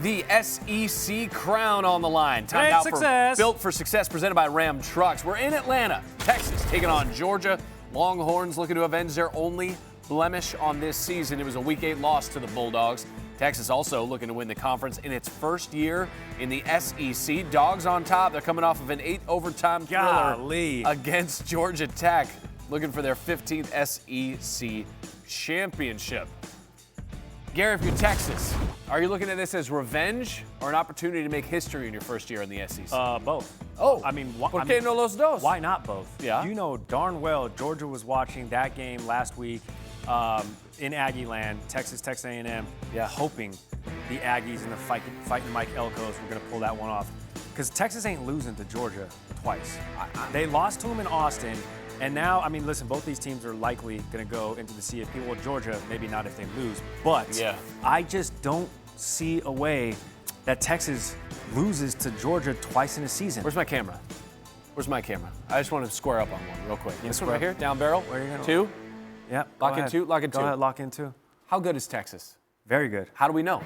The SEC crown on the line. Time Great now success. for Built for Success, presented by Ram Trucks. We're in Atlanta, Texas, taking on Georgia. Longhorns looking to avenge their only blemish on this season. It was a Week 8 loss to the Bulldogs. Texas also looking to win the conference in its first year in the SEC. Dogs on top. They're coming off of an 8-overtime thriller against Georgia Tech, looking for their 15th SEC championship. Gary, if you're Texas, are you looking at this as revenge or an opportunity to make history in your first year in the SEC? Both. Oh, I mean, ¿por qué no los dos? Why not both? Yeah. You know darn well Georgia was watching that game last week in Aggie land, Texas A&M, hoping the Aggies and the fighting Mike Elkos were going to pull that one off. Because Texas ain't losing to Georgia twice. They lost to them in Austin. And now, I mean, listen, both these teams are likely going to go into the CFP. Well, Georgia, maybe not if they lose. But I just don't see a way that Texas loses to Georgia twice in a season. Where's my camera? Where's my camera? I just want to square up on one real quick. This one right here, down barrel. Where are you going? 2. Yeah. Lock in 2. Lock in 2. Go ahead, lock in 2. How good is Texas? Very good. How do we know?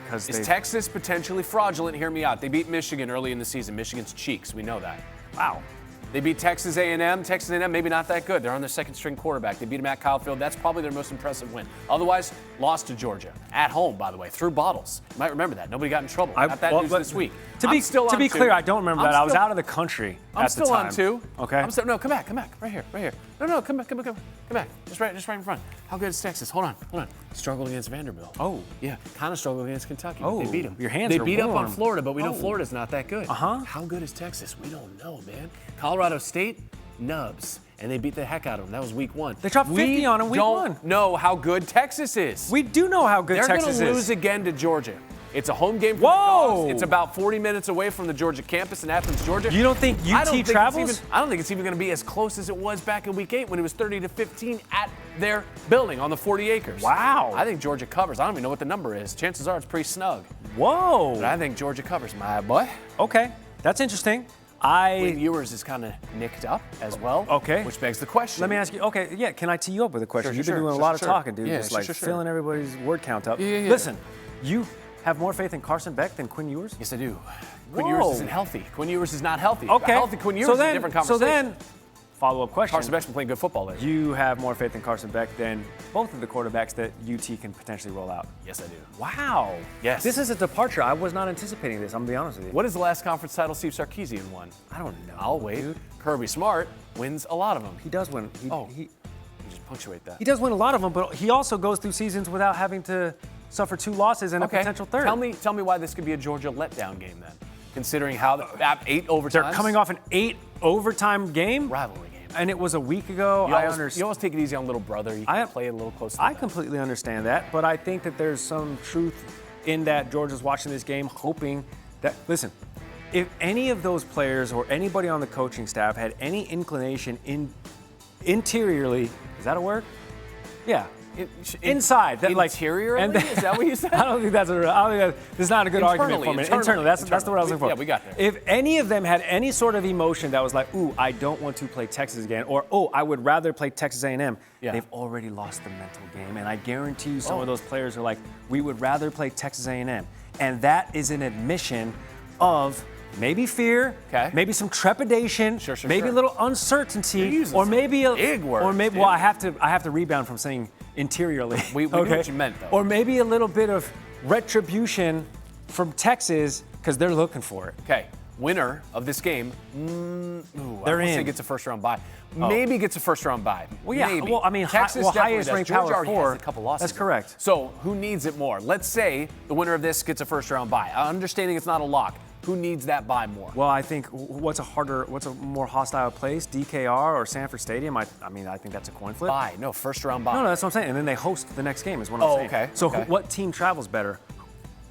Because Is Texas potentially fraudulent? Hear me out. They beat Michigan early in the season. Michigan's cheeks. We know that. Wow. They beat Texas A&M. Texas A&M maybe not that good. They're on their second-string quarterback. They beat them at Kyle Field. That's probably their most impressive win. Otherwise, lost to Georgia at home. By the way, through bottles. You might remember that. Nobody got in trouble. Got that news this week. To be clear, I don't remember that. I was out of the country at the time. I'm still on 2. Okay. No, come back, right here. No, come back. Just right in front. How good is Texas? Hold on. Struggled against Vanderbilt. Oh. Yeah, kind of struggled against Kentucky. Oh, they beat them. Your hands They are beat up warm. on Florida, but we know Florida's not that good. Uh-huh. How good is Texas? We don't know, man. Colorado State, nubs. And they beat the heck out of them. That was week 1. They dropped 50 on them week 1. We don't know how good Texas is. We do know how good Texas is. They're going to lose again to Georgia. It's a home game for the Dogs. It's about 40 minutes away from the Georgia campus in Athens, Georgia. You don't think UT travels? I don't think it's even going to be as close as it was back in week 8 when it was 30-15 at their building on the 40 acres. Wow. I think Georgia covers. I don't even know what the number is. Chances are it's pretty snug. Whoa. But I think Georgia covers, my boy. Okay, that's interesting. Wayne Ewers is kind of nicked up as well. Okay. Which begs the question. Let me ask you, can I tee you up with a question? You've been doing a lot of talking, dude. Yeah, just filling everybody's word count up. Yeah. Listen, you have more faith in Carson Beck than Quinn Ewers? Yes, I do. Quinn Ewers isn't healthy. Quinn Ewers is not healthy. Okay. Healthy Quinn Ewers is a different conversation. So then, follow-up question. Carson Beck's been playing good football lately. You have more faith in Carson Beck than both of the quarterbacks that UT can potentially roll out? Yes, I do. Wow. Yes. This is a departure. I was not anticipating this. I'm going to be honest with you. What is the last conference title Steve Sarkisian won? I don't know. I'll wait. Dude. Kirby Smart wins a lot of them. He does win. He just punctuate that. He does win a lot of them, but he also goes through seasons without having to suffer 2 losses and a potential third. Tell me why this could be a Georgia letdown game then, considering how the 8 overtimes. They're coming off an 8 overtime game. Rivalry game. And it was a week ago. You always take it easy on little brother. You can play it a little closer. I completely understand that, but I think that there's some truth in that Georgia's watching this game hoping that, listen, if any of those players or anybody on the coaching staff had any inclination interiorly, is that a word? Yeah. Inside, that interiorly? Is that what you said? I don't think that's that's not a good argument for me. Internally, that's the word I was looking for. Yeah, we got there. If any of them had any sort of emotion that was like, ooh, I don't want to play Texas again, or I would rather play Texas A&M, they've already lost the mental game. And I guarantee you some of those players are like, we would rather play Texas A&M. And that is an admission of maybe fear, maybe some trepidation, maybe a little uncertainty, or maybe a big word. Or maybe I have to rebound from saying interiorly. We knew what you meant, though. Or maybe a little bit of retribution from Texas because they're looking for it. Okay, winner of this game, they're in. Gets a first-round bye. Maybe gets a first-round bye. Well, yeah. Maybe. Well, I mean, Texas highest ranked Georgia Power already 4. has a couple losses. That's correct. So who needs it more? Let's say the winner of this gets a first-round bye. Understanding it's not a lock. Who needs that bye more? Well, I think what's a more hostile place, DKR or Sanford Stadium? I think that's a coin flip. Bye. No, first-round bye. No, that's what I'm saying. And then they host the next game is what I'm saying. Okay. So what team travels better?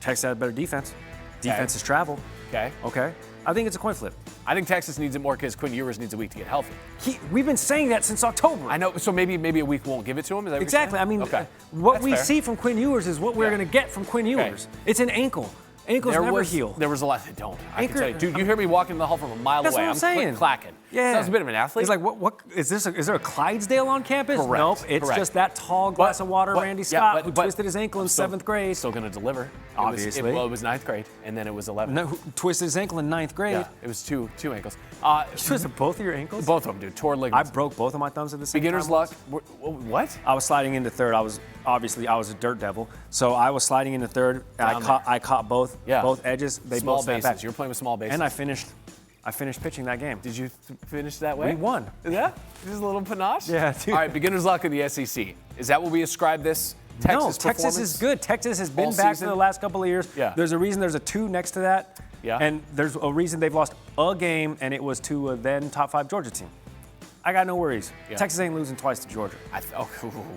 Texas has better defense. Defense is travel. Okay. I think it's a coin flip. I think Texas needs it more because Quinn Ewers needs a week to get healthy. We've been saying that since October. I know. So maybe a week won't give it to him. Is that exactly? What you're saying? What we see from Quinn Ewers is what we're going to get from Quinn Ewers. It's an ankle. Ankles never heal. There was a lot. They don't. I can tell you. Dude, you hear me walking in the hall from a mile That's away. what I'm saying. Clacking. Yeah. So I was a bit of an athlete. He's like, what is this? Is there a Clydesdale on campus? Correct. Nope. It's just that tall glass of water, Randy Scott, who twisted his ankle in 7th grade. Still going to deliver. Obviously. It was 9th grade, and then it was 11th. No, who twisted his ankle in 9th grade. Yeah, it was two ankles. You twisted both of your ankles? Both of them, dude. Tore I ligaments. broke both of my thumbs at the same Beginner's time. luck. What? I was sliding into third. I was a dirt devil, so I was sliding into third. I caught both edges. They Small both snapped bases. back. You were playing with small bases. And I finished pitching that game. Did you finish that way? We won. Yeah? Just a little panache? Yeah, dude. All right, beginner's luck in the SEC. Is that what we ascribe this Texas Texas is good. Texas has been all back season? for the last couple of years. Yeah. There's a reason there's a 2 next to that. Yeah. And there's a reason they've lost a game, and it was to a then top 5 Georgia team. I got no worries. Yeah. Texas ain't losing twice to Georgia.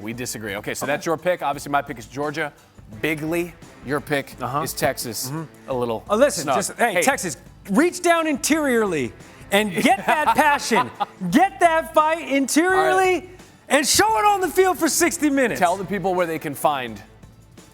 We disagree. Okay, so that's your pick. Obviously, my pick is Georgia. Bigly, your pick is Texas. A little Listen, snug. hey, Texas, reach down interiorly and get that passion, get that fight interiorly, and show it on the field for 60 minutes. Tell the people where they can find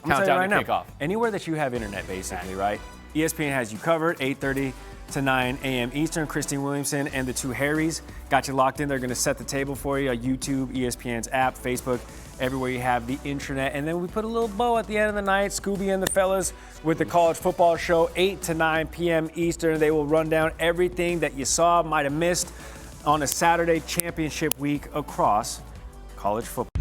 Countdown to Kickoff. Anywhere that you have internet, basically, right? ESPN has you covered, 8:30 to 9 a.m. Eastern. Christine Williamson and the two Harrys got you locked in. They're going to set the table for you. YouTube, ESPN's app, Facebook, everywhere you have the internet. And then we put a little bow at the end of the night. Scooby and the fellas with the college football show, 8 to 9 p.m. Eastern. They will run down everything that you saw, might have missed on a Saturday championship week across college football.